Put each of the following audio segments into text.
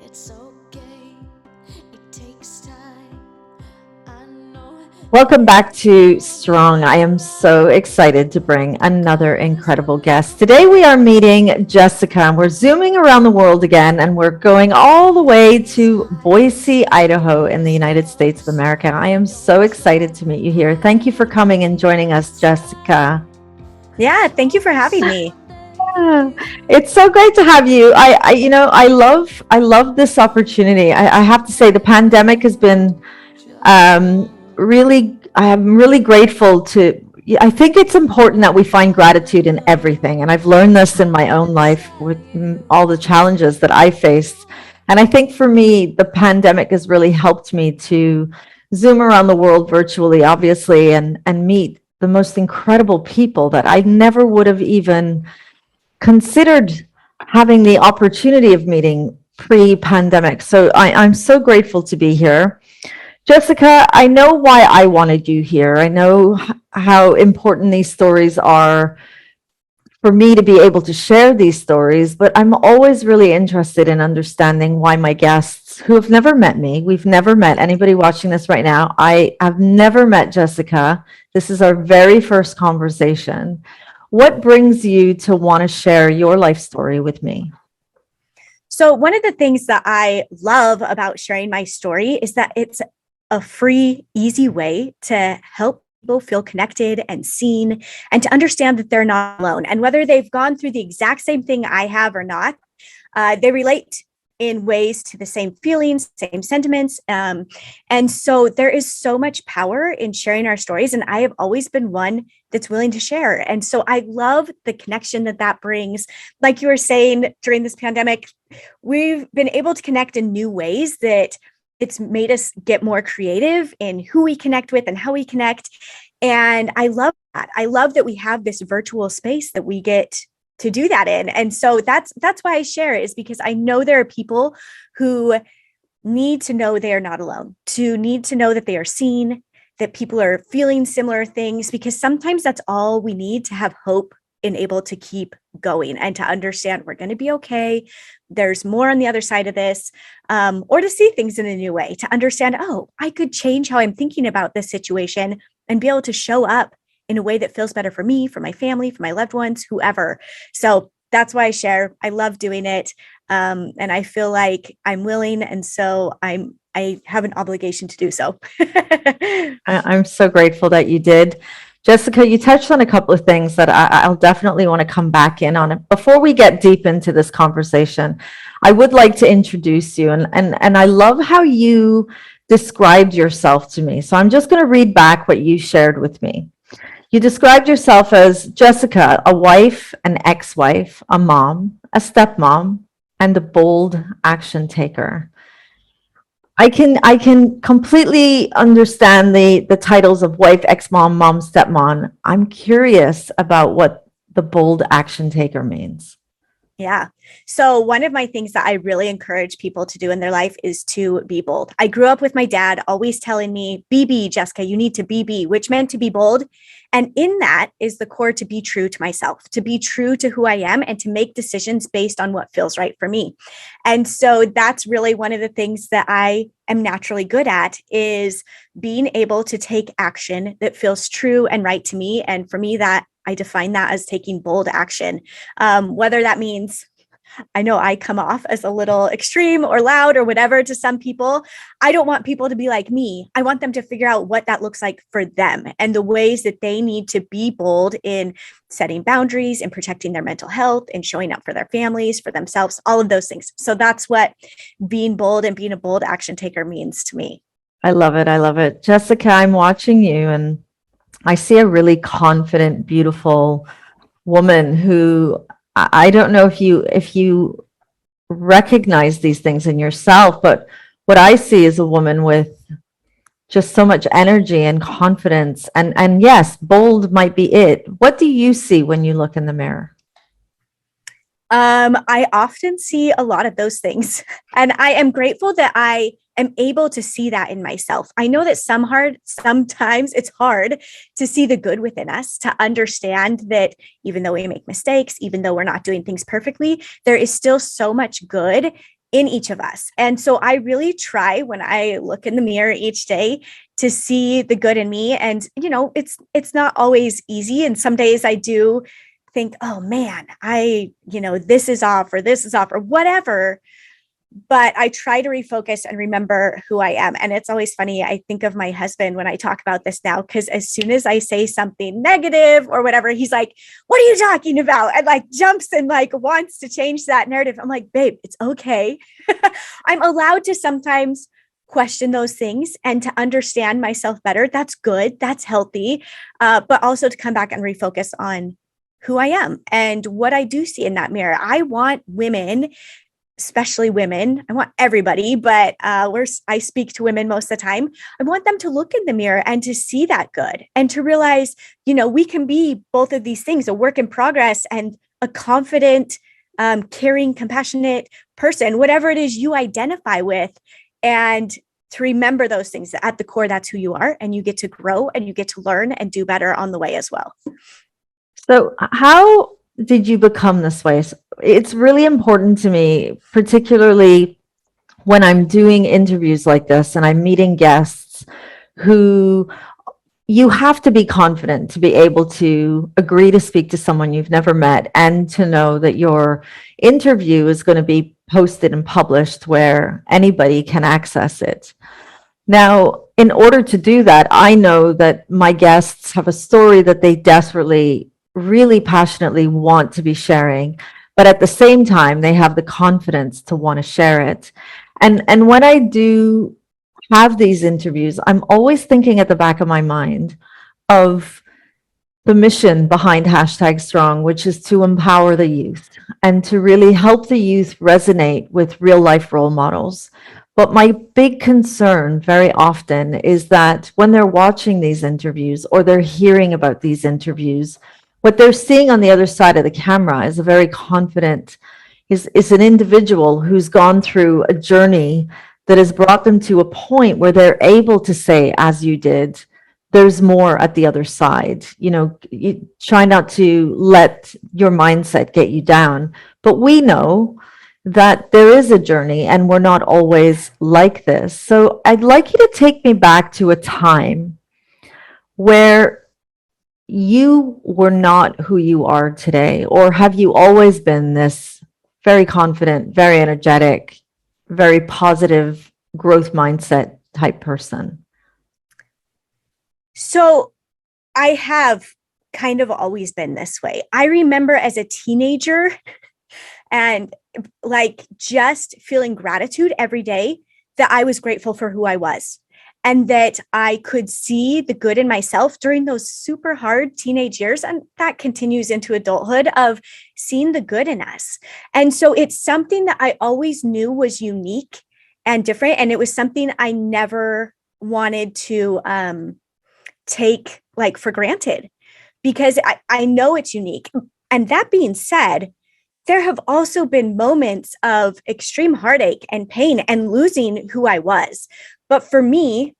It's okay, it takes time. I know. Welcome back to Strong. I am so excited to bring another incredible guest. Today we are meeting Jessica, and we're zooming around the world again, and we're going all the way to Boise, Idaho, in the United States of America. I am so excited to meet you here. Thank you for coming and joining us, Jessica. Yeah, thank you for having me. Yeah, it's so great to have you. I love this opportunity. I have to say, the pandemic has been really, I am really grateful to. I think it's important that we find gratitude in everything. And I've learned this in my own life with all the challenges that I faced. And I think for me, the pandemic has really helped me to zoom around the world virtually, obviously, and meet the most incredible people that I never would have even considered having the opportunity of meeting pre-pandemic. So I'm so grateful to be here. Jessica, I know why I wanted you here. I know how important these stories are for me to be able to share these stories, but I'm always really interested in understanding why my guests who have never met me, we've never met anybody watching this right now. I have never met Jessica. This is our very first conversation. What brings you to want to share your life story with me? So, one of the things that I love about sharing my story is that it's a free, easy way to help people feel connected and seen and to understand that they're not alone. And whether they've gone through the exact same thing I have or not, they relate in ways to the same feelings, same sentiments. And so there is so much power in sharing our stories. And I have always been one that's willing to share. And so I love the connection that that brings. Like you were saying, during this pandemic, we've been able to connect in new ways that it's made us get more creative in who we connect with and how we connect. And I love that. I love that we have this virtual space that we get to do that in. And so that's why I share it, is because I know there are people who need to know they are not alone, to need to know that they are seen, that people are feeling similar things, because sometimes that's all we need to have hope and able to keep going and to understand we're going to be okay. There's more on the other side of this, or to see things in a new way, to understand, oh, I could change how I'm thinking about this situation and be able to show up in a way that feels better for me, for my family, for my loved ones, whoever. So that's why I share. I love doing it. And I feel like I'm willing. And so I have an obligation to do so. I'm so grateful that you did. Jessica, you touched on a couple of things that I'll definitely want to come back in on it. Before we get deep into this conversation, I would like to introduce you. And I love how you described yourself to me. So I'm just going to read back what you shared with me. You described yourself as Jessica, a wife, an ex-wife, a mom, a stepmom, and a bold action taker. I can completely understand the titles of wife, ex-mom, mom, stepmom. I'm curious about what the bold action taker means. Yeah. So one of my things that I really encourage people to do in their life is to be bold. I grew up with my dad always telling me, be, Jessica, you need to be, which meant to be bold. And in that is the core to be true to myself, to be true to who I am and to make decisions based on what feels right for me. And so that's really one of the things that I am naturally good at, is being able to take action that feels true and right to me. And for me, that I define that as taking bold action, whether that means, I know I come off as a little extreme or loud or whatever to some people. I don't want people to be like me. I want them to figure out what that looks like for them and the ways that they need to be bold in setting boundaries and protecting their mental health and showing up for their families, for themselves, all of those things. So that's what being bold and being a bold action taker means to me. I love it. I love it. Jessica, I'm watching you and I see a really confident, beautiful woman who I don't know if you recognize these things in yourself, but what I see is a woman with just so much energy and confidence. And yes, bold might be it. What do you see when you look in the mirror? I often see a lot of those things, and I am grateful that I am able to see that in myself. I know that sometimes it's hard to see the good within us, to understand that even though we make mistakes, even though we're not doing things perfectly, there is still so much good in each of us. And so I really try when I look in the mirror each day to see the good in me. And, it's not always easy. And some days I do think, oh man, this is off or whatever. But I try to refocus and remember who I am. And it's always funny. I think of my husband when I talk about this now, because as soon as I say something negative or whatever, he's like, what are you talking about? And like jumps and like wants to change that narrative. I'm like, babe, it's okay. I'm allowed to sometimes question those things and to understand myself better. That's good. That's healthy. But also to come back and refocus on who I am and what I do see in that mirror. I want women, especially women, I want everybody, but I speak to women most of the time. I want them to look in the mirror and to see that good and to realize, we can be both of these things, a work in progress and a confident, caring, compassionate person, whatever it is you identify with. And to remember those things, that at the core, that's who you are, and you get to grow and you get to learn and do better on the way as well. So how did you become this way? It's really important to me, particularly when I'm doing interviews like this and I'm meeting guests who you have to be confident to be able to agree to speak to someone you've never met and to know that your interview is going to be posted and published where anybody can access it. Now, in order to do that, I know that my guests have a story that they desperately, really passionately want to be sharing, but at the same time, they have the confidence to want to share it. And when I do have these interviews, I'm always thinking at the back of my mind of the mission behind #strong, which is to empower the youth and to really help the youth resonate with real life role models. But my big concern very often is that when they're watching these interviews or they're hearing about these interviews, what they're seeing on the other side of the camera is a very confident, is an individual who's gone through a journey that has brought them to a point where they're able to say, as you did, there's more at the other side. You try not to let your mindset get you down, but we know that there is a journey and we're not always like this. So I'd like you to take me back to a time where you were not who you are today, or have you always been this very confident, very energetic, very positive growth mindset type person? So I have kind of always been this way. I remember as a teenager and like just feeling gratitude every day that I was grateful for who I was and that I could see the good in myself during those super hard teenage years. And that continues into adulthood of seeing the good in us. And so it's something that I always knew was unique and different. And it was something I never wanted to take like for granted because I know it's unique. And that being said, there have also been moments of extreme heartache and pain and losing who I was. But for me,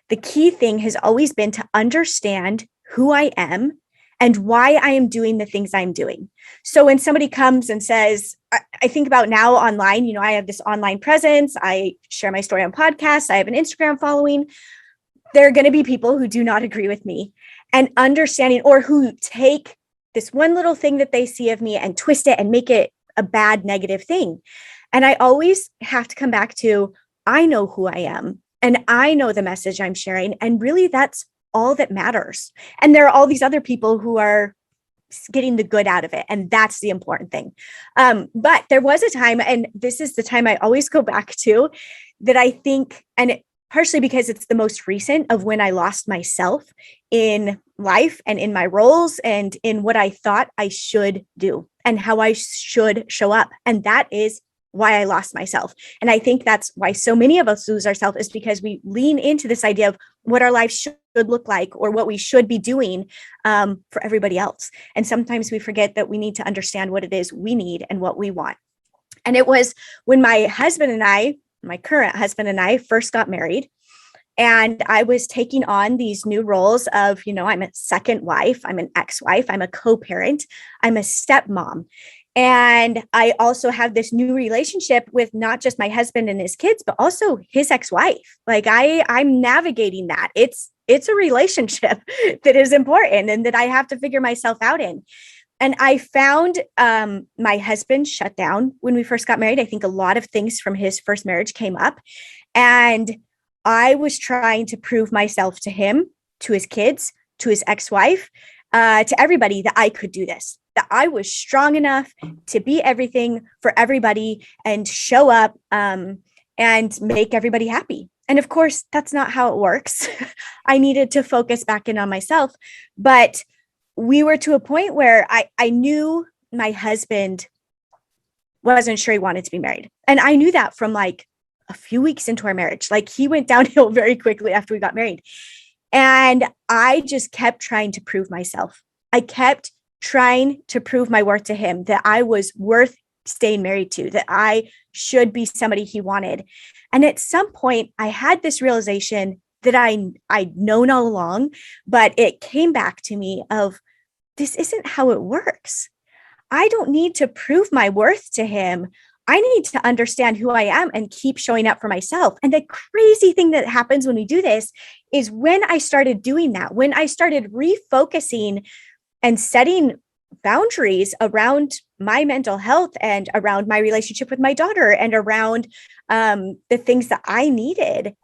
the key thing has always been to understand who I am and why I am doing the things I'm doing. So when somebody comes and says, I think about now online, I have this online presence, I share my story on podcasts, I have an Instagram following. There are going to be people who do not agree with me and understanding, or who take this one little thing that they see of me and twist it and make it a bad, negative thing. And I always have to come back to, I know who I am and I know the message I'm sharing. And really that's all that matters. And there are all these other people who are getting the good out of it. And that's the important thing. But there was a time, and this is the time I always go back to, that I think, and partially because it's the most recent, of when I lost myself in life and in my roles and in what I thought I should do and how I should show up. And that is why I lost myself. And I think that's why so many of us lose ourselves, is because we lean into this idea of what our life should look like or what we should be doing for everybody else. And sometimes we forget that we need to understand what it is we need and what we want. And it was when my current husband and I first got married, and I was taking on these new roles of, I'm a second wife, I'm an ex-wife, I'm a co-parent, I'm a stepmom. And I also have this new relationship with not just my husband and his kids, but also his ex-wife. Like I'm navigating that. It's a relationship that is important and that I have to figure myself out in. And I found my husband shut down when we first got married. I think a lot of things from his first marriage came up. And I was trying to prove myself to him, to his kids, to his ex-wife, to everybody that I could do this, that I was strong enough to be everything for everybody and show up and make everybody happy. And of course, that's not how it works. I needed to focus back in on myself. But we were to a point where I knew my husband wasn't sure he wanted to be married. And I knew that from like a few weeks into our marriage. Like he went downhill very quickly after we got married. And I just kept trying to prove myself. I kept trying to prove my worth to him, that I was worth staying married to, that I should be somebody he wanted. And at some point, I had this realization that I'd known all along, but it came back to me of, this isn't how it works. I don't need to prove my worth to him. I need to understand who I am and keep showing up for myself. And the crazy thing that happens when we do this is when I started doing that, when I started refocusing and setting boundaries around my mental health and around my relationship with my daughter and around the things that I needed,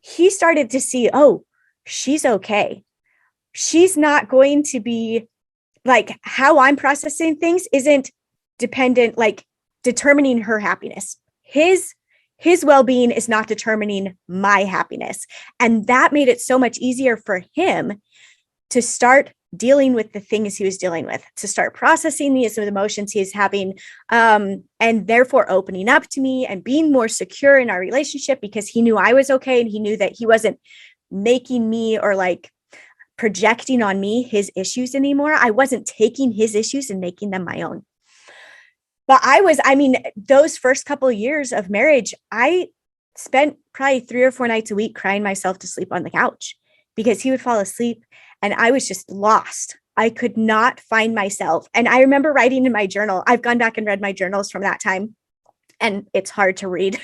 he started to see, oh, she's okay. She's not going to be like, how I'm processing things isn't dependent, like determining her happiness. His well-being is not determining my happiness. And that made it so much easier for him to start dealing with the things he was dealing with, to start processing these emotions he is having, and therefore opening up to me and being more secure in our relationship, because he knew I was okay. And he knew that he wasn't making me or like projecting on me his issues anymore. I wasn't taking his issues and making them my own. But those first couple of years of marriage, I spent probably 3 or 4 nights a week crying myself to sleep on the couch because he would fall asleep and I was just lost. I could not find myself. And I remember writing in my journal. I've gone back and read my journals from that time, and it's hard to read.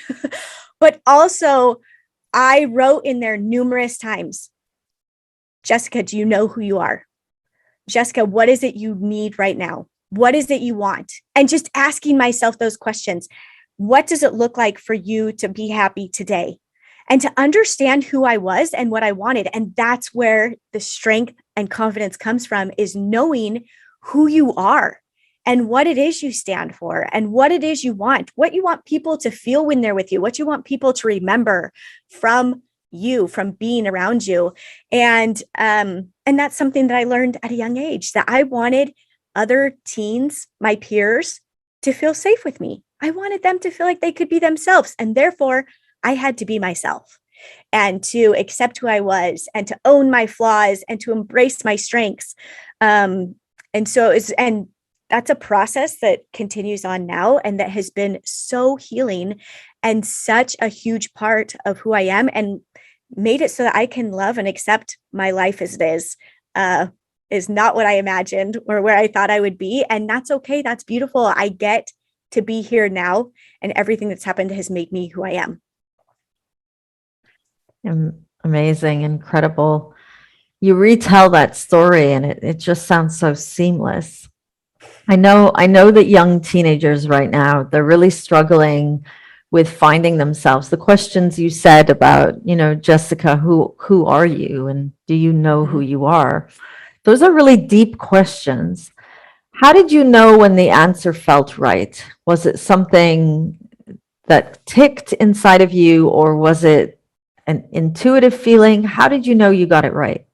But also, I wrote in there numerous times, Jessica, do you know who you are? Jessica, what is it you need right now? What is it you want? And just asking myself those questions. What does it look like for you to be happy today? And to understand who I was and what I wanted. And that's where the strength and confidence comes from, is knowing who you are and what it is you stand for and what it is you want, what you want people to feel when they're with you, what you want people to remember from you, from being around you. And that's something that I learned at a young age, that I wanted other teens, my peers, to feel safe with me. I wanted them to feel like they could be themselves. And therefore, I had to be myself and to accept who I was and to own my flaws and to embrace my strengths. And that's a process that continues on now and that has been so healing and such a huge part of who I am, and made it so that I can love and accept my life as it is not what I imagined or where I thought I would be. And that's okay. That's beautiful. I get to be here now, and everything that's happened has made me who I am. Amazing, incredible. You retell that story and it just sounds so seamless. I know that young teenagers right now, they're really struggling with finding themselves. The questions you said about, Jessica, who are you? And do you know who you are? Those are really deep questions. How did you know when the answer felt right? Was it something that ticked inside of you, or was it an intuitive feeling? How did you know you got it right?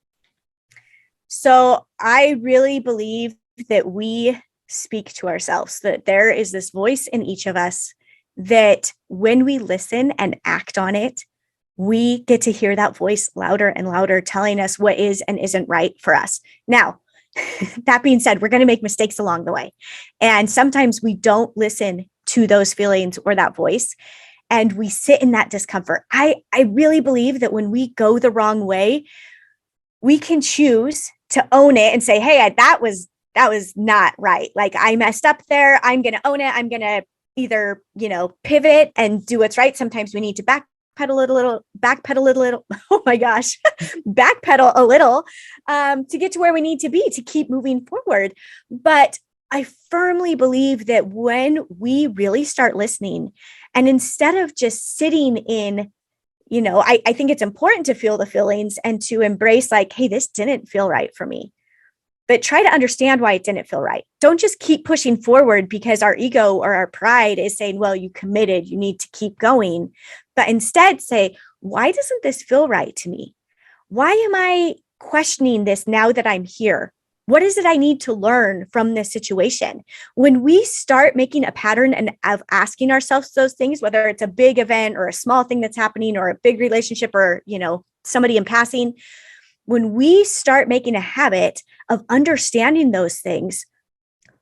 So I really believe that we speak to ourselves, that there is this voice in each of us that when we listen and act on it, we get to hear that voice louder and louder, telling us what is and isn't right for us. Now, that being said, we're going to make mistakes along the way. And sometimes we don't listen to those feelings or that voice, and we sit in that discomfort. I really believe that when we go the wrong way, we can choose to own it and say, hey, that was that was not right. Like I messed up there. I'm going to own it. I'm going to either, pivot and do what's right. Sometimes we need to backpedal a little. Oh my gosh, backpedal a little to get to where we need to be to keep moving forward. But I firmly believe that when we really start listening, and instead of just sitting in, I think it's important to feel the feelings and to embrace like, hey, this didn't feel right for me, but try to understand why it didn't feel right. Don't just keep pushing forward because our ego or our pride is saying, well, you committed, you need to keep going. But instead say, why doesn't this feel right to me? Why am I questioning this now that I'm here? What is it I need to learn from this situation? When we start making a pattern and of asking ourselves those things, whether it's a big event or a small thing that's happening or a big relationship or, somebody in passing, when we start making a habit of understanding those things,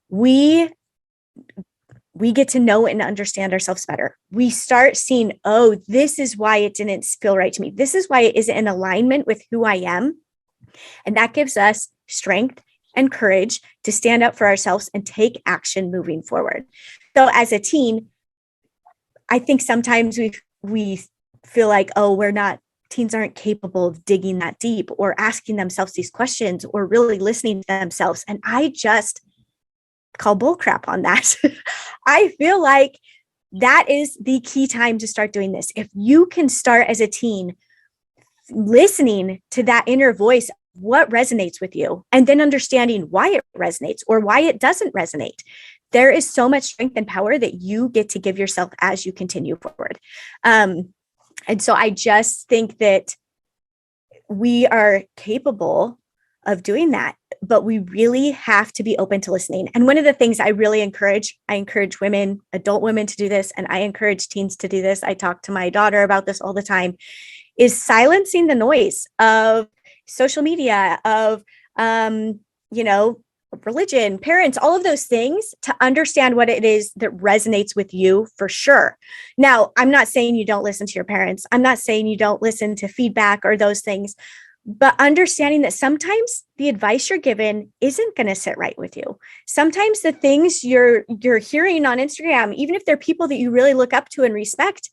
we get to know and understand ourselves better. We start seeing, oh, this is why it didn't feel right to me. This is why it isn't in alignment with who I am. And that gives us strength and courage to stand up for ourselves and take action moving forward. So as a teen, I think sometimes we feel like, oh, teens aren't capable of digging that deep or asking themselves these questions or really listening to themselves. And I just call bullcrap on that. I feel like that is the key time to start doing this. If you can start as a teen listening to that inner voice, what resonates with you, and then understanding why it resonates or why it doesn't resonate, there is so much strength and power that you get to give yourself as you continue forward. And so I just think that we are capable of doing that, but we really have to be open to listening. And one of the things I really encourage women, adult women to do this, and I encourage teens to do this. I talk to my daughter about this all the time, is silencing the noise of social media, of, religion, parents, all of those things, to understand what it is that resonates with you for sure. Now, I'm not saying you don't listen to your parents. I'm not saying you don't listen to feedback or those things, but understanding that sometimes the advice you're given isn't going to sit right with you. Sometimes the things you're hearing on Instagram, even if they're people that you really look up to and respect,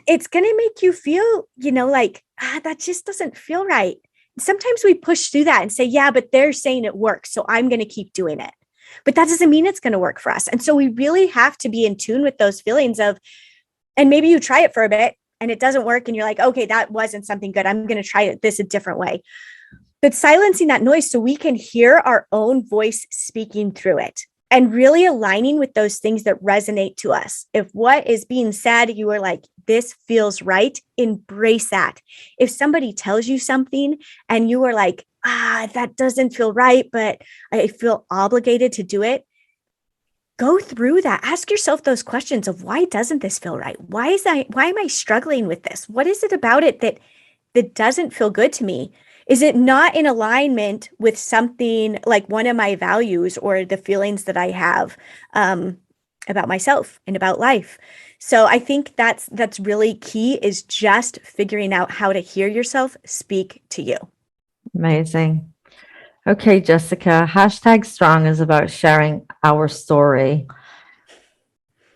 it's going to make you feel, like, that just doesn't feel right. Sometimes we push through that and say, yeah, but they're saying it works, so I'm going to keep doing it. But that doesn't mean it's going to work for us. And so we really have to be in tune with those feelings of, and maybe you try it for a bit and it doesn't work. And you're like, okay, that wasn't something good. I'm going to try this a different way. But silencing that noise so we can hear our own voice speaking through it. And really aligning with those things that resonate to us. If what is being said, you are like, this feels right, embrace that. If somebody tells you something and you are like, that doesn't feel right, but I feel obligated to do it, go through that. Ask yourself those questions of, why doesn't this feel right? Why am I struggling with this? What is it about it that doesn't feel good to me? Is it not in alignment with something like one of my values or the feelings that I have about myself and about life? So I think that's really key, is just figuring out how to hear yourself speak to you. Amazing. Okay, Jessica, #strong is about sharing our story.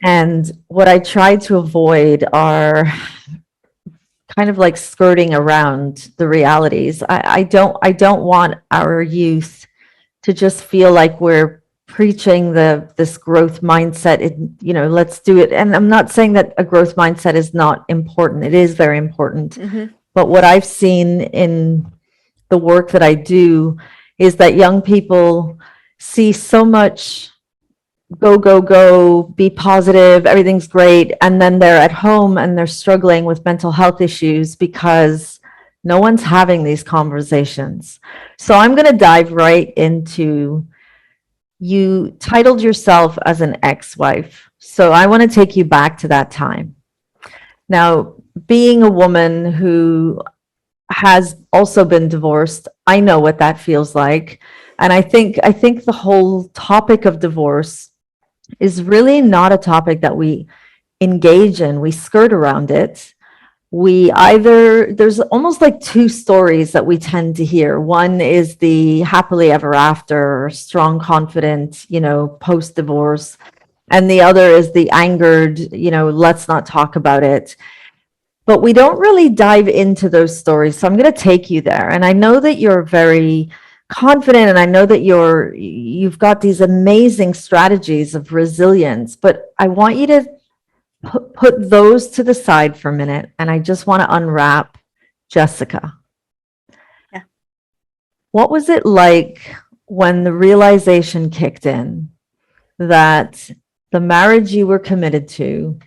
And what I try to avoid are kind of like skirting around the realities. I don't want our youth to just feel like we're preaching this growth mindset. Let's do it. And I'm not saying that a growth mindset is not important. It is very important. Mm-hmm. But what I've seen in the work that I do is that young people see so much go, be positive, everything's great. And then they're at home and they're struggling with mental health issues because no one's having these conversations. So I'm going to dive right into, you titled yourself as an ex-wife. So I want to take you back to that time. Now, being a woman who has also been divorced, I know what that feels like. And I think the whole topic of divorce is really not a topic that we engage in. We skirt around it. there's almost like two stories that we tend to hear. One is the happily ever after, strong, confident, post divorce. And the other is the angered, let's not talk about it. But we don't really dive into those stories. So I'm going to take you there. And I know that you're very confident, and I know that you've got these amazing strategies of resilience, but I want you to put those to the side for a minute, and I just want to unwrap Jessica. Yeah. What was it like when the realization kicked in that the marriage you were committed to,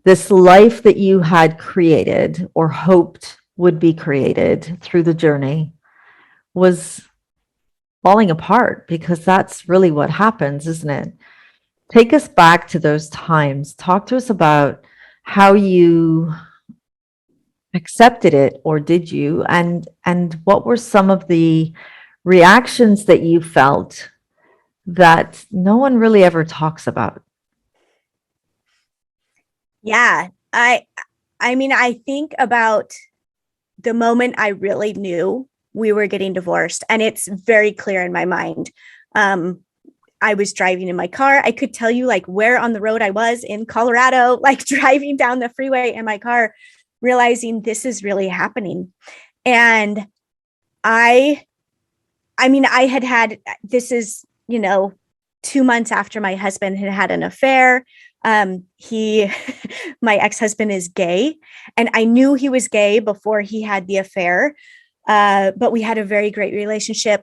this life that you had created or hoped would be created through the journey, was falling apart? Because that's really what happens, isn't it? Take us back to those times. Talk to us about how you accepted it, or did you? And what were some of the reactions that you felt that no one really ever talks about? Yeah. I mean, I think about the moment I really knew we were getting divorced, and it's very clear in my mind. I was driving in my car. I could tell you like where on the road I was in Colorado, like driving down the freeway in my car, realizing this is really happening. And I mean, I had, this is, 2 months after my husband had an affair. He, my ex-husband is gay, and I knew he was gay before he had the affair. But we had a very great relationship.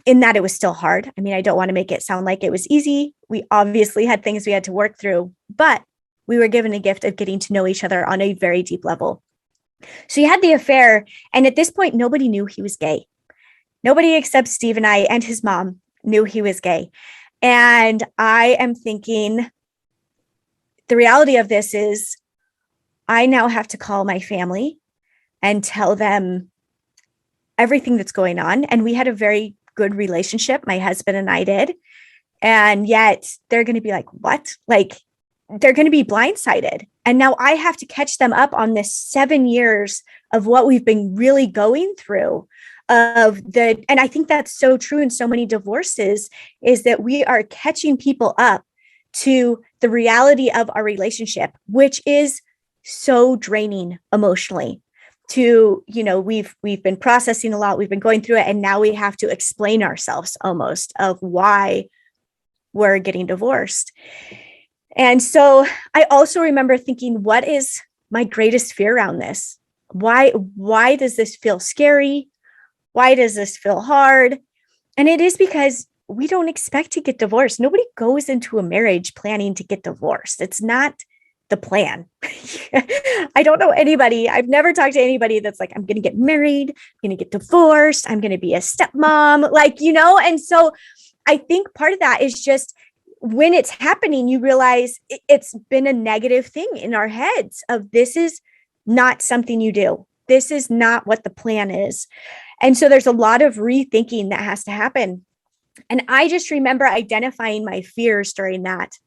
In that it was still hard. I mean, I don't want to make it sound like it was easy. We obviously had things we had to work through, but we were given a gift of getting to know each other on a very deep level. So he had the affair. And at this point, nobody knew he was gay. Nobody except Steve and I and his mom knew he was gay. And I am thinking, the reality of this is I now have to call my family and tell them everything that's going on. And we had a very good relationship, my husband and I did. And yet they're going to be like, what? Like, they're going to be blindsided. And now I have to catch them up on this 7 years of what we've been really going through. And I think that's so true in so many divorces, is that we are catching people up to the reality of our relationship, which is so draining emotionally. We've been processing a lot, we've been going through it, and now we have to explain ourselves almost of why we're getting divorced. And so I also remember thinking, what is my greatest fear around this? Why does this feel scary? Why does this feel hard? And it is because we don't expect to get divorced. Nobody goes into a marriage planning to get divorced. It's not the plan. I don't know anybody. I've never talked to anybody that's like, I'm going to get married, I'm going to get divorced, I'm going to be a stepmom, and so I think part of that is just when it's happening, you realize it's been a negative thing in our heads of this is not something you do. This is not what the plan is. And so there's a lot of rethinking that has to happen. And I just remember identifying my fears during that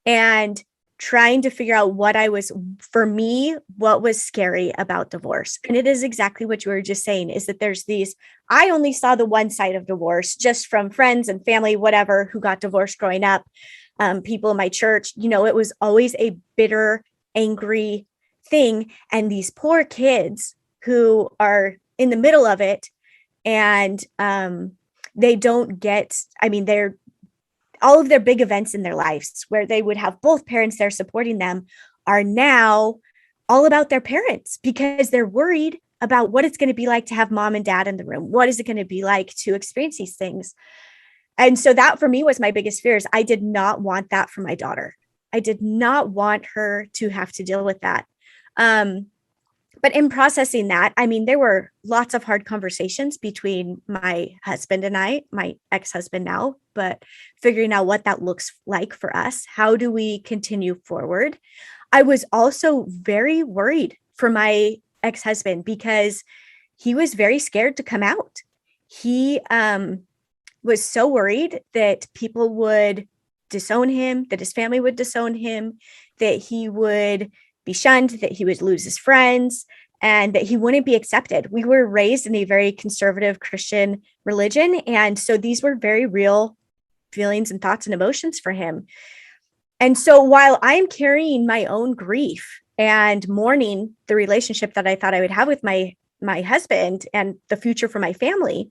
and trying to figure out what was scary about divorce. And it is exactly what you were just saying, is that I only saw the one side of divorce just from friends and family, whatever, who got divorced growing up. People in my church, it was always a bitter, angry thing. And these poor kids who are in the middle of it, and they don't get, they're all of their big events in their lives where they would have both parents there supporting them are now all about their parents, because they're worried about what it's going to be like to have mom and dad in the room. What is it going to be like to experience these things? And so that for me was my biggest fears. I did not want that for my daughter. I did not want her to have to deal with that. But in processing that, there were lots of hard conversations between my husband and I, my ex-husband now, but figuring out what that looks like for us. How do we continue forward? I was also very worried for my ex-husband because he was very scared to come out. He was so worried that people would disown him, that his family would disown him, that he would be shunned, that he would lose his friends, and that he wouldn't be accepted. We were raised in a very conservative Christian religion. And so these were very real feelings and thoughts and emotions for him. And so while I'm carrying my own grief and mourning the relationship that I thought I would have with my husband and the future for my family,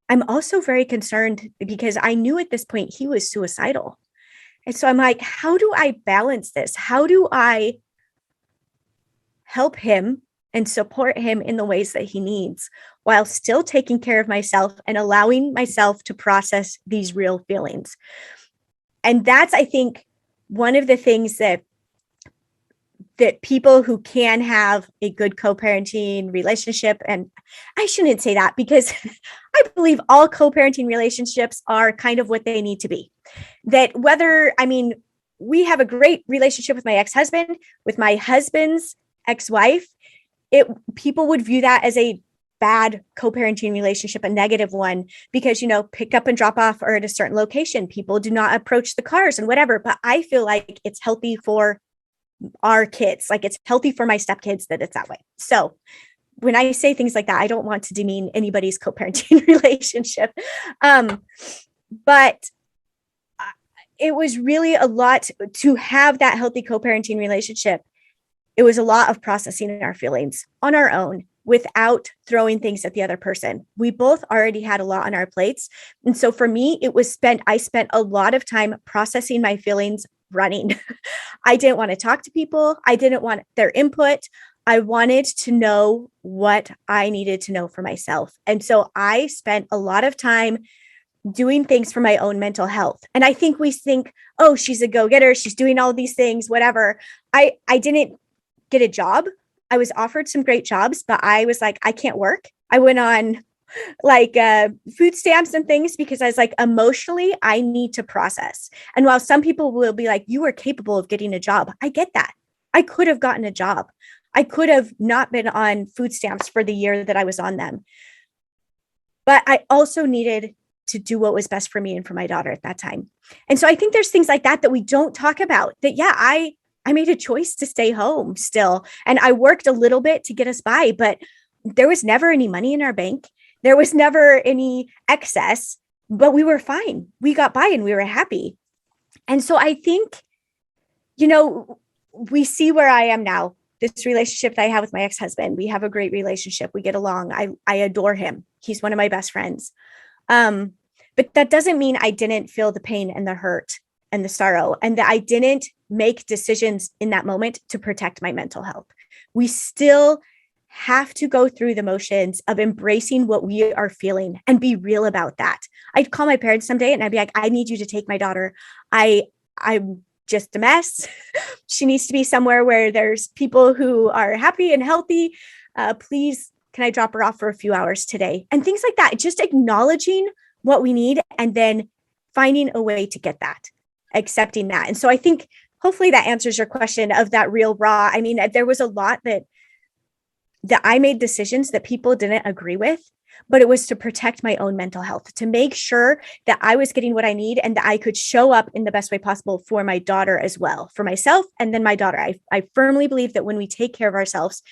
I'm also very concerned because I knew at this point he was suicidal. And so I'm like, how do I balance this? How do I help him and support him in the ways that he needs while still taking care of myself and allowing myself to process these real feelings? And that's, I think, one of the things that people who can have a good co-parenting relationship, and I shouldn't say that because I believe all co-parenting relationships are kind of what they need to be. That whether, I mean, we have a great relationship with my ex-husband, with my husband's ex-wife, people would view that as a bad co-parenting relationship, a negative one, because, pick up and drop off are at a certain location. People do not approach the cars and whatever. But I feel like it's healthy for our kids. Like it's healthy for my stepkids that it's that way. So when I say things like that, I don't want to demean anybody's co-parenting relationship. But it was really a lot to have that healthy co-parenting relationship. It was a lot of processing our feelings on our own without throwing things at the other person. We both already had a lot on our plates. And so for me, I spent a lot of time processing my feelings running. I didn't want to talk to people. I didn't want their input. I wanted to know what I needed to know for myself. And so I spent a lot of time doing things for my own mental health. And I think we think, oh, she's a go-getter. She's doing all these things, whatever. I didn't get a job. I was offered some great jobs, but I was like, I can't work. I went on food stamps and things because I was like, emotionally, I need to process. And while some people will be like, you are capable of getting a job, I get that. I could have gotten a job. I could have not been on food stamps for the year that I was on them. But I also needed to do what was best for me and for my daughter at that time. And so I think there's things like that we don't talk about, that, yeah, I made a choice to stay home still. And I worked a little bit to get us by, but there was never any money in our bank. There was never any excess, but we were fine. We got by and we were happy. And so I think, we see where I am now, this relationship that I have with my ex-husband. We have a great relationship. We get along. I adore him. He's one of my best friends. But that doesn't mean I didn't feel the pain and the hurt and the sorrow, and that I didn't make decisions in that moment to protect my mental health. We still have to go through the motions of embracing what we are feeling and be real about that. I'd call my parents someday and I'd be like, I need you to take my daughter. I'm just a mess. She needs to be somewhere where there's people who are happy and healthy. Please, can I drop her off for a few hours today? And things like that. Just acknowledging what we need and then finding a way to get that, accepting that. And so I think hopefully that answers your question of that real raw. I mean, there was a lot that I made decisions that people didn't agree with, but it was to protect my own mental health, to make sure that I was getting what I need and that I could show up in the best way possible for my daughter as well, for myself and then my daughter. I firmly believe that when we take care of ourselves,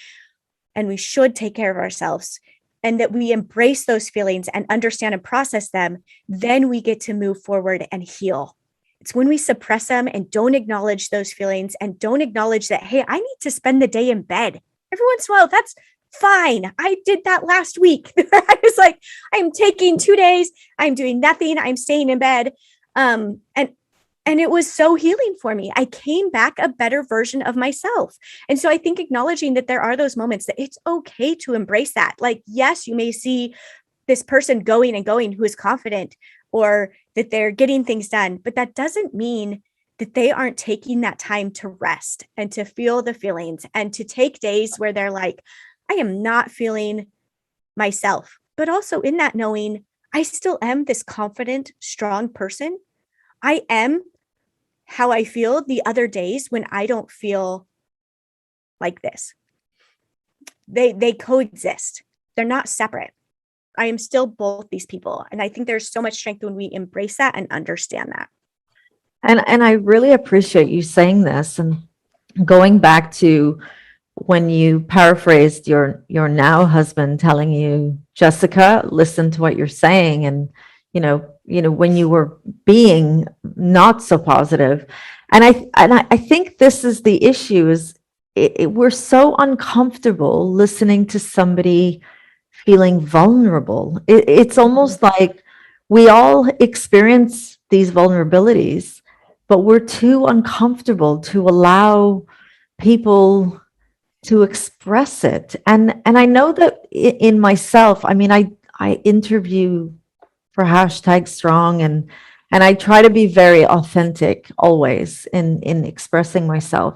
and we should take care of ourselves, and that we embrace those feelings and understand and process them, then we get to move forward and heal. It's when we suppress them and don't acknowledge those feelings and don't acknowledge that, hey, I need to spend the day in bed. Every once in a while, that's fine. I did that last week. I was like, I'm taking 2 days. I'm doing nothing. I'm staying in bed. And it was so healing for me. I came back a better version of myself. And so I think acknowledging that there are those moments that it's okay to embrace that. Like, yes, you may see this person going and going who is confident or that they're getting things done, but that doesn't mean that they aren't taking that time to rest and to feel the feelings and to take days where they're like, I am not feeling myself, but also in that knowing I still am this confident, strong person. I am how I feel the other days when I don't feel like this. They coexist. They're not separate. I am still both these people. And I think there's so much strength when we embrace that and understand that. And I really appreciate you saying this. And going back to when you paraphrased your now husband telling you, Jessica, listen to what you're saying, and when you were being not so positive. And I think this is the issue, is we're so uncomfortable listening to somebody feeling vulnerable. It's almost like we all experience these vulnerabilities, but we're too uncomfortable to allow people to express it. And I know that in myself, I mean, I interview for hashtag strong, and I try to be very authentic always in expressing myself.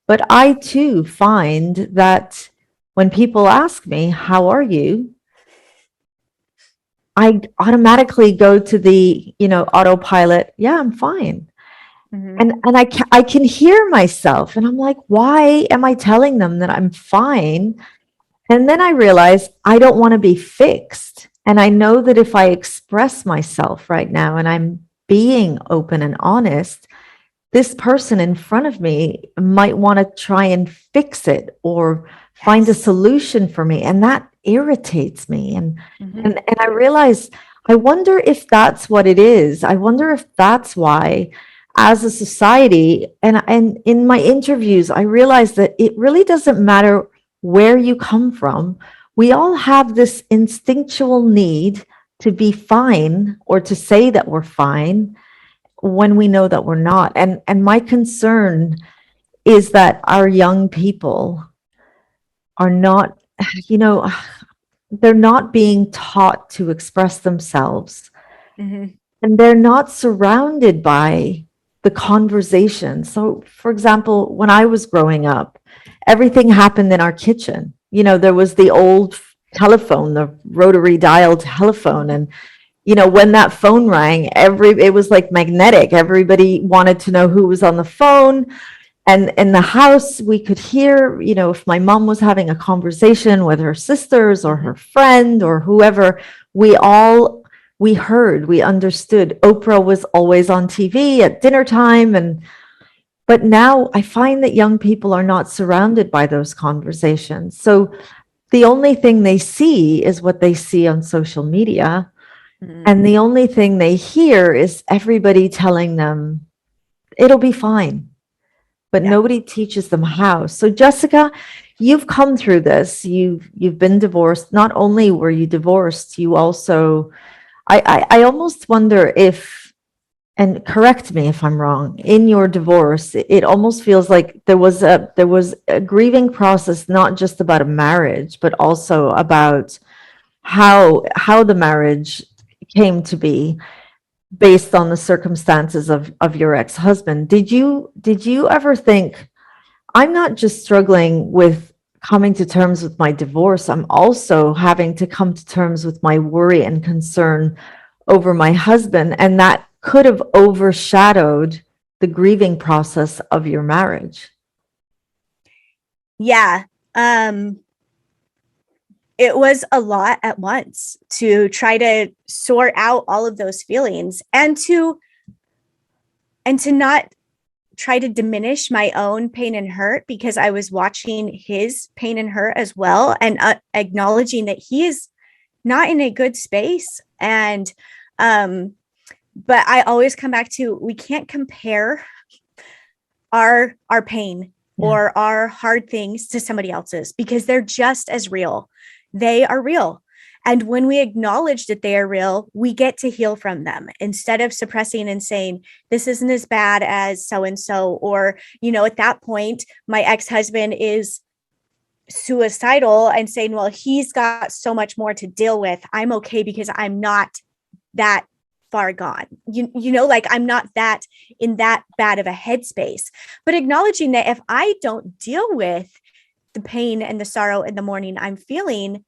But I too find that when people ask me, how are you? I automatically go to the, autopilot. Yeah, I'm fine. Mhm. And I can hear myself, and I'm like, why am I telling them that I'm fine? And then I realize I don't want to be fixed. And I know that if I express myself right now and I'm being open and honest, this person in front of me might want to try and fix it or find a Yes. solution for me. And that irritates me. And Mhm. and I realize, I wonder if that's what it is. I wonder if that's why, as a society, and in my interviews, I realize that it really doesn't matter where you come from. We all have this instinctual need to be fine or to say that we're fine when we know that we're not. And my concern is that our young people are not, you know, they're not being taught to express themselves, Mhm. and they're not surrounded by the conversation. So, for example, when I was growing up, everything happened in our kitchen. There was the old telephone, the rotary dial telephone, and when that phone rang, it was like magnetic. Everybody wanted to know who was on the phone. And in the house, we could hear, if my mom was having a conversation with her sisters or her Mhm. friend or whoever, we heard, we understood. Oprah was always on TV at dinner time. But now I find that young people are not surrounded by those conversations. So the only thing they see is what they see on social media. Mhm. And the only thing they hear is everybody telling them it'll be fine, but Yeah. nobody teaches them how. So Jessica, you've come through this. You've been divorced. Not only were you divorced, you also, I almost wonder if, and correct me if I'm wrong, in your divorce, it almost feels like there was a grieving process, not just about a marriage, but also about how the marriage came to be based on the circumstances of your ex-husband. Did you ever think, I'm not just struggling with coming to terms with my divorce, I'm also having to come to terms with my worry and concern over my husband, and that could have overshadowed the grieving process of your marriage? Yeah. Um, it was a lot at once to try to sort out all of those feelings and to not try to diminish my own pain and hurt because I was watching his pain and hurt as well, and acknowledging that he is not in a good space. And um but I always come back to, we can't compare our pain Yeah. or our hard things to somebody else's, because they're just as real. They are real. And when we acknowledge that they are real, we get to heal from them instead of suppressing and saying, this isn't as bad as so and so. Or, at that point, my ex husband is suicidal and saying, well, he's got so much more to deal with. I'm okay because I'm not that far gone. Like I'm not that in that bad of a headspace. But acknowledging that if I don't deal with the pain and the sorrow in the morning I'm feeling,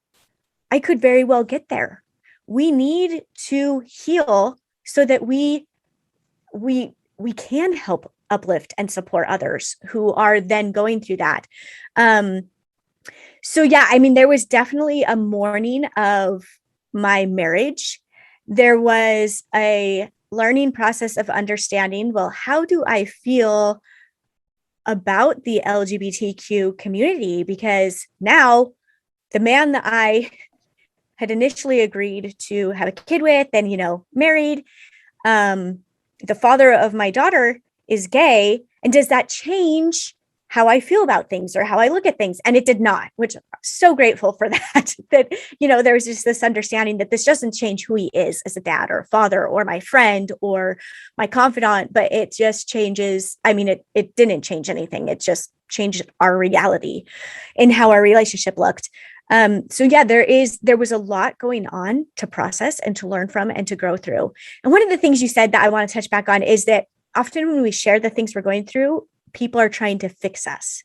I could very well get there. We need to heal so that we can help uplift and support others who are then going through that. Um, so yeah, I mean, there was definitely a mourning of my marriage. There was a learning process of understanding, well, how do I feel about the LGBTQ community, because now the man that I had initially agreed to have a kid with and, married, the father of my daughter is gay. And does that change how I feel about things or how I look at things? And it did not, which I'm so grateful for that, there was just this understanding that this doesn't change who he is as a dad or a father or my friend or my confidant, but it just changes. I mean, it didn't change anything. It just changed our reality in how our relationship looked. So yeah, there was a lot going on to process and to learn from and to grow through. And one of the things you said that I want to touch back on is that often when we share the things we're going through, people are trying to fix us.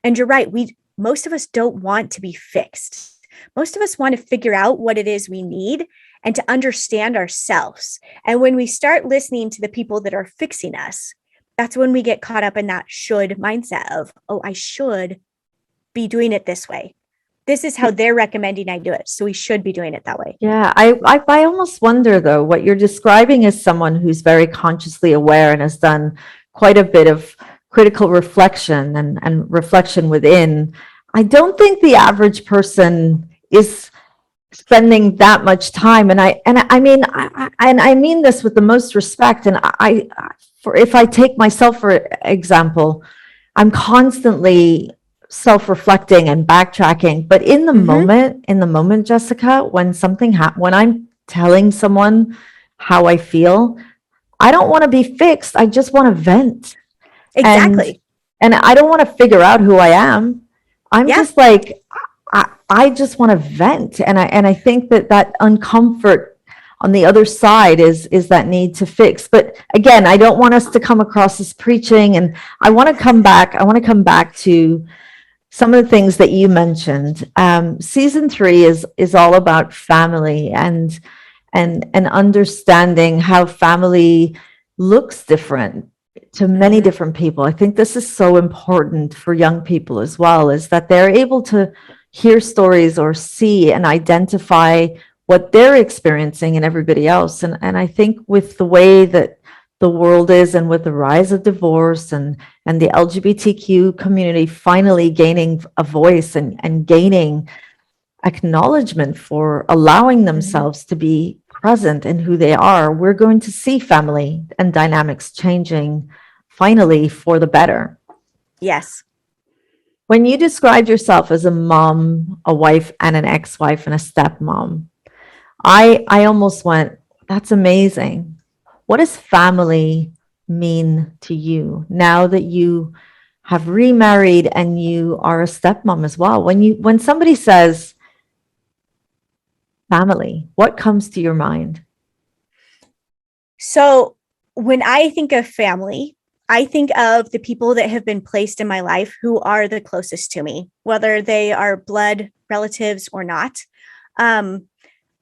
And you're right. Most of us don't want to be fixed. Most of us want to figure out what it is we need and to understand ourselves. And when we start listening to the people that are fixing us, that's when we get caught up in that should mindset of, oh, I should be doing it this way. This is how they're recommending I do it, so we should be doing it that way. Yeah, I almost wonder, though, what you're describing as someone who's very consciously aware and has done quite a bit of critical reflection and reflection within. I don't think the average person is spending that much time. And I mean, I mean this with the most respect. And if I take myself for example, I'm constantly self-reflecting and backtracking, but in the moment, Jessica, when something when I'm telling someone how I feel, I don't want to be fixed. I just want to vent. Exactly. And I don't want to figure out who I am. I'm just like, I just want to vent. And I think that uncomfort on the other side is that need to fix. But again, I don't want us to come across as preaching. And I want to come back to some of the things that you mentioned. Season 3 is all about family and understanding how family looks different to many different people. I think this is so important for young people as well, is that they're able to hear stories or see and identify what they're experiencing in everybody else. And I think with the way that the world is, and with the rise of divorce and the LGBTQ community finally gaining a voice and gaining acknowledgement for allowing themselves to be present in who they are, we're going to see family and dynamics changing finally for the better. Yes. When you described yourself as a mom, a wife, and an ex-wife and a stepmom, I almost went, that's amazing. What does family mean to you now that you have remarried and you are a stepmom as well? When somebody says family, what comes to your mind? So when I think of family, I think of the people that have been placed in my life who are the closest to me, whether they are blood relatives or not.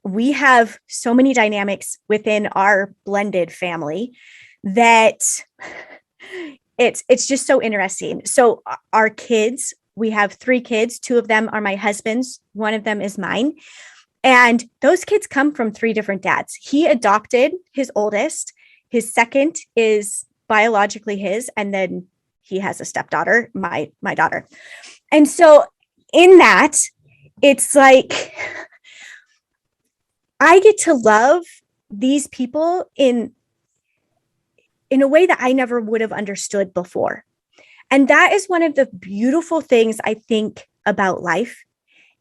We have so many dynamics within our blended family that it's just so interesting. So our kids, we have 3 kids. 2 of them are my husband's. 1 of them is mine. And those kids come from 3 different dads. He adopted his oldest. His second is biologically his. And then he has a stepdaughter, my daughter. And so in that, it's like, I get to love these people in a way that I never would have understood before. And that is one of the beautiful things I think about life,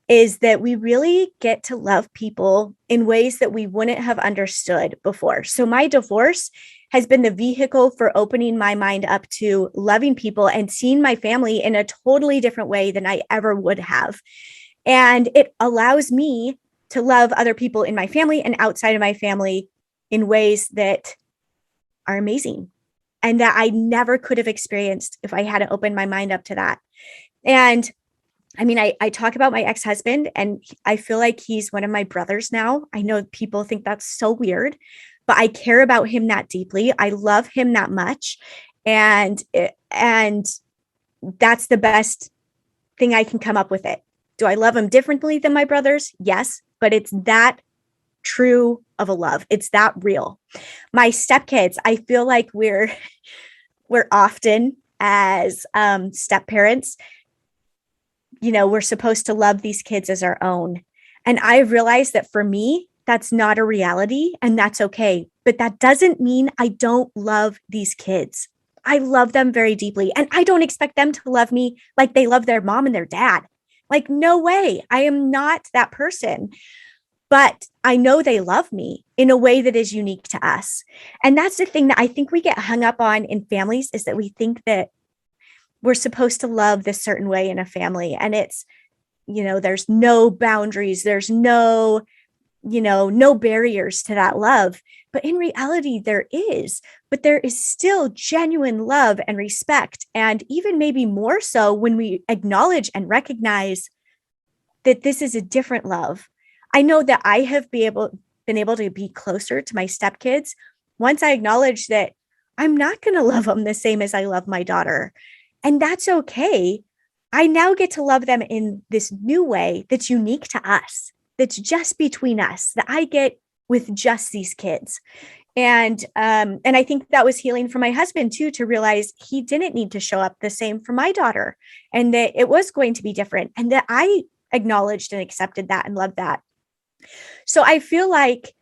is that we really get to love people in ways that we wouldn't have understood before. So my divorce has been the vehicle for opening my mind up to loving people and seeing my family in a totally different way than I ever would have. And it allows me to love other people in my family and outside of my family in ways that are amazing and that I never could have experienced if I hadn't opened my mind up to that. And I mean, I talk about my ex-husband, and I feel like he's one of my brothers now. I know people think that's so weird, but I care about him that deeply. I love him that much. And that's the best thing I can come up with it. Do I love him differently than my brothers? Yes, but it's that true of a love. It's that real. My stepkids, I feel like we're often as step parents, we're supposed to love these kids as our own. And I realized that for me, that's not a reality, and that's okay. But that doesn't mean I don't love these kids. I love them very deeply, and I don't expect them to love me like they love their mom and their dad. Like, no way. I am not that person. But I know they love me in a way that is unique to us. And that's the thing that I think we get hung up on in families, is that we think that we're supposed to love this certain way in a family. And it's, there's no boundaries, there's no barriers to that love. But in reality, there is. But there is still genuine love and respect. And even maybe more so when we acknowledge and recognize that this is a different love. I know that I have been able to be closer to my stepkids once I acknowledge that I'm not going to love them the same as I love my daughter. And that's okay. I now get to love them in this new way that's unique to us, that's just between us, that I get with just these kids. And I think that was healing for my husband too, to realize he didn't need to show up the same for my daughter, and that it was going to be different, and that I acknowledged and accepted that and loved that. So I feel like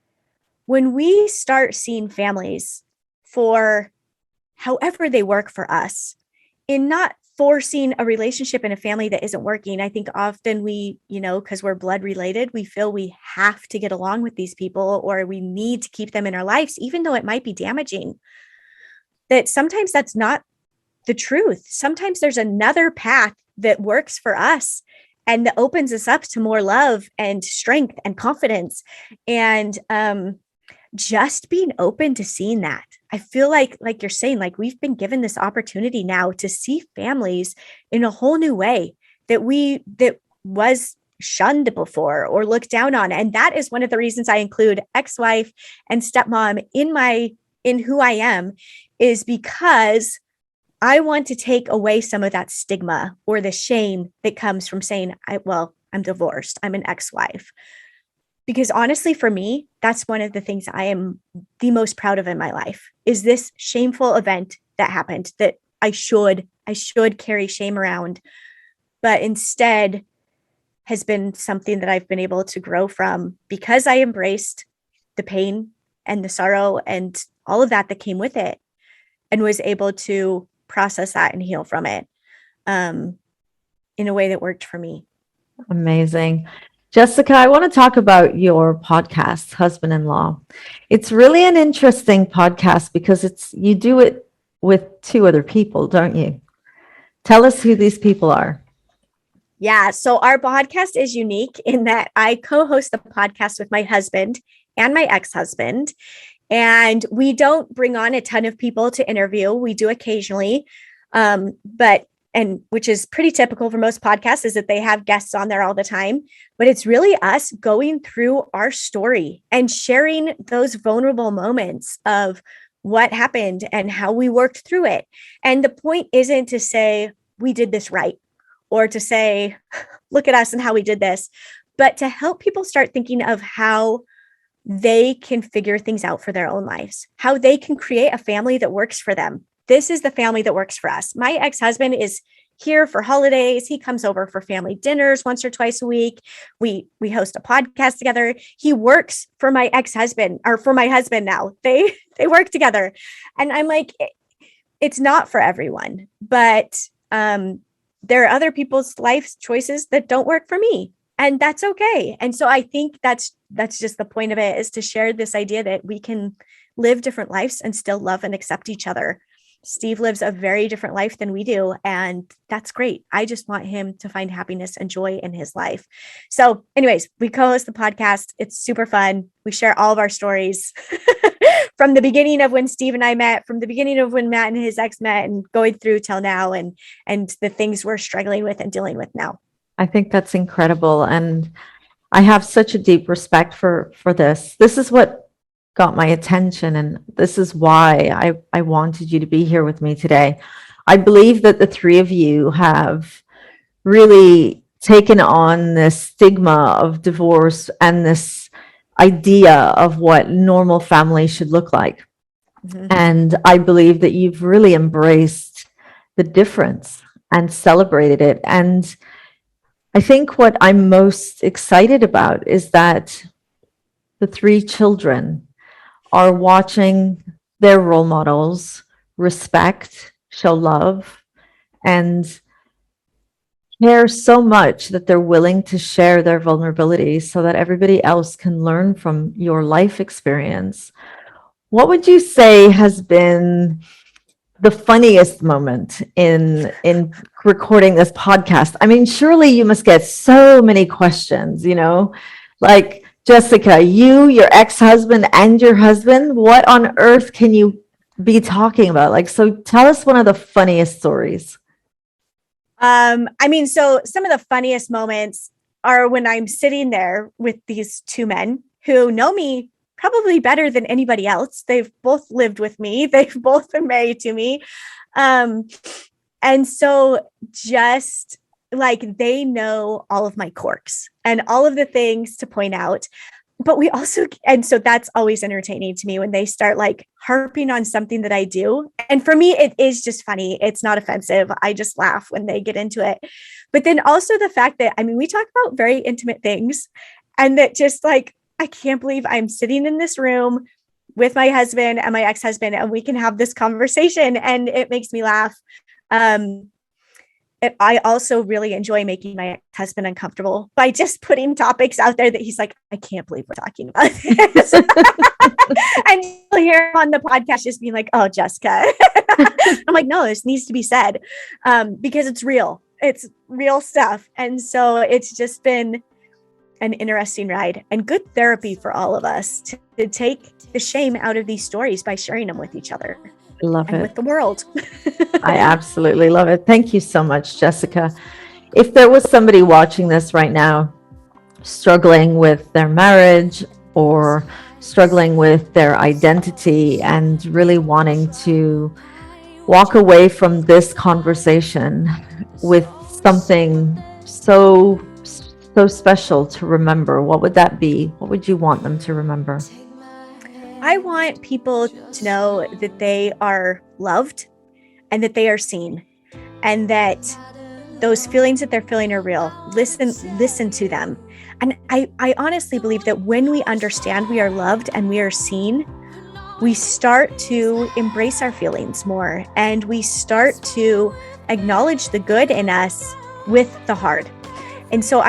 when we start seeing families for however they work for us, in not forcing a relationship in a family that isn't working, I think often we, because we're blood related, we feel we have to get along with these people, or we need to keep them in our lives, even though it might be damaging. That sometimes that's not the truth. Sometimes there's another path that works for us and that opens us up to more love and strength and confidence. And just being open to seeing that. I feel like you're saying, like, we've been given this opportunity now to see families in a whole new way that was shunned before or looked down on. And that is one of the reasons I include ex-wife and stepmom in who I am, is because I want to take away some of that stigma or the shame that comes from saying, I'm divorced, I'm an ex-wife. Because honestly, for me, that's one of the things I am the most proud of in my life, is this shameful event that happened that I should carry shame around, but instead has been something that I've been able to grow from, because I embraced the pain and the sorrow and all of that came with it, and was able to process that and heal from it in a way that worked for me. Amazing. Jessica, I want to talk about your podcast, Husband-in-Law. It's really an interesting podcast because you do it with two other people, don't you? Tell us who these people are. Yeah, so our podcast is unique in that I co-host the podcast with my husband and my ex-husband, and we don't bring on a ton of people to interview. We do occasionally, which is pretty typical for most podcasts, is that they have guests on there all the time. But it's really us going through our story and sharing those vulnerable moments of what happened and how we worked through it. And the point isn't to say we did this right, or to say, look at us and how we did this, but to help people start thinking of how they can figure things out for their own lives, how they can create a family that works for them. This is the family that works for us. My ex-husband is here for holidays. He comes over for family dinners once or twice a week. We host a podcast together. He works for my ex-husband, or for my husband now. They work together. And I'm like, it's not for everyone, but there are other people's life choices that don't work for me, and that's okay. And so I think that's just the point of it, is to share this idea that we can live different lives and still love and accept each other. Steve lives a very different life than we do, and that's great. I just want him to find happiness and joy in his life. So anyways, we co-host the podcast. It's super fun. We share all of our stories from the beginning of when Steve and I met, from the beginning of when Matt and his ex met, and going through till now, and the things we're struggling with and dealing with now. I think that's incredible. And I have such a deep respect for this. This is what got my attention, and this is why I wanted you to be here with me today. I believe that the three of you have really taken on this stigma of divorce and this idea of what normal family should look like. Mm-hmm. And I believe that you've really embraced the difference and celebrated it. And I think what I'm most excited about is that the three children are watching their role models respect, show love, and care so much that they're willing to share their vulnerabilities so that everybody else can learn from your life experience. What would you say has been the funniest moment in recording this podcast? I mean, surely you must get so many questions, like, Jessica, you, your ex-husband, and your husband, what on earth can you be talking about? Like, so tell us one of the funniest stories. So some of the funniest moments are when I'm sitting there with these two men who know me probably better than anybody else. They've both lived with me. They've both been married to me. And so just like they know all of my quirks and all of the things to point out. But and so that's always entertaining to me when they start like harping on something that I do. And for me, it is just funny. It's not offensive. I just laugh when they get into it. But then also the fact that, we talk about very intimate things, and that just like, I can't believe I'm sitting in this room with my husband and my ex-husband, and we can have this conversation, and it makes me laugh. I also really enjoy making my husband uncomfortable by just putting topics out there that he's like, I can't believe we're talking about this. And you'll hear him on the podcast just being like, oh, Jessica. I'm like, no, this needs to be said, because it's real. It's real stuff. And so it's just been an interesting ride and good therapy for all of us to take the shame out of these stories by sharing them with each other. Love and it. with the world. I absolutely love it. Thank you so much, Jessica. If there was somebody watching this right now, struggling with their marriage or struggling with their identity and really wanting to walk away from this conversation with something so special to remember, what would that be? What would you want them to remember? I want people to know that they are loved and that they are seen, and that those feelings that they're feeling are real. Listen to them. And I honestly believe that when we understand we are loved and we are seen, we start to embrace our feelings more, and we start to acknowledge the good in us with the hard. And so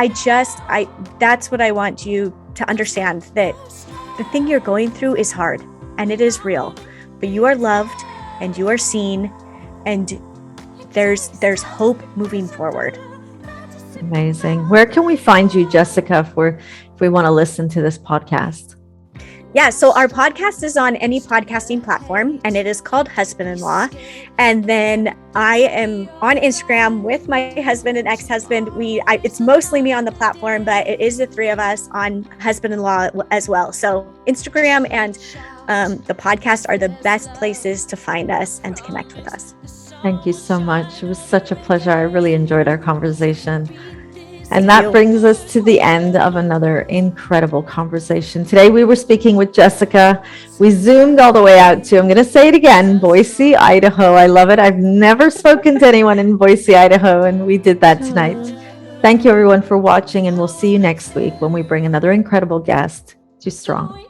that's what I want you to understand, that the thing you're going through is hard and it is real, but you are loved and you are seen, and there's hope moving forward. Amazing. Where can we find you, Jessica, if we want to listen to this podcast? Yeah, so our podcast is on any podcasting platform, and it is called Husband-in-Law. And then I am on Instagram with my husband and ex-husband. It's mostly me on the platform, but it is the three of us on Husband-in-Law as well. So Instagram and the podcast are the best places to find us and to connect with us. Thank you so much. It was such a pleasure. I really enjoyed our conversation. And that brings us to the end of another incredible conversation. Today we were speaking with Jessica. We zoomed all the way out to, I'm going to say it again, Boise, Idaho. I love it. I've never spoken to anyone in Boise, Idaho, and we did that tonight. Thank you everyone for watching, and we'll see you next week when we bring another incredible guest to Strong.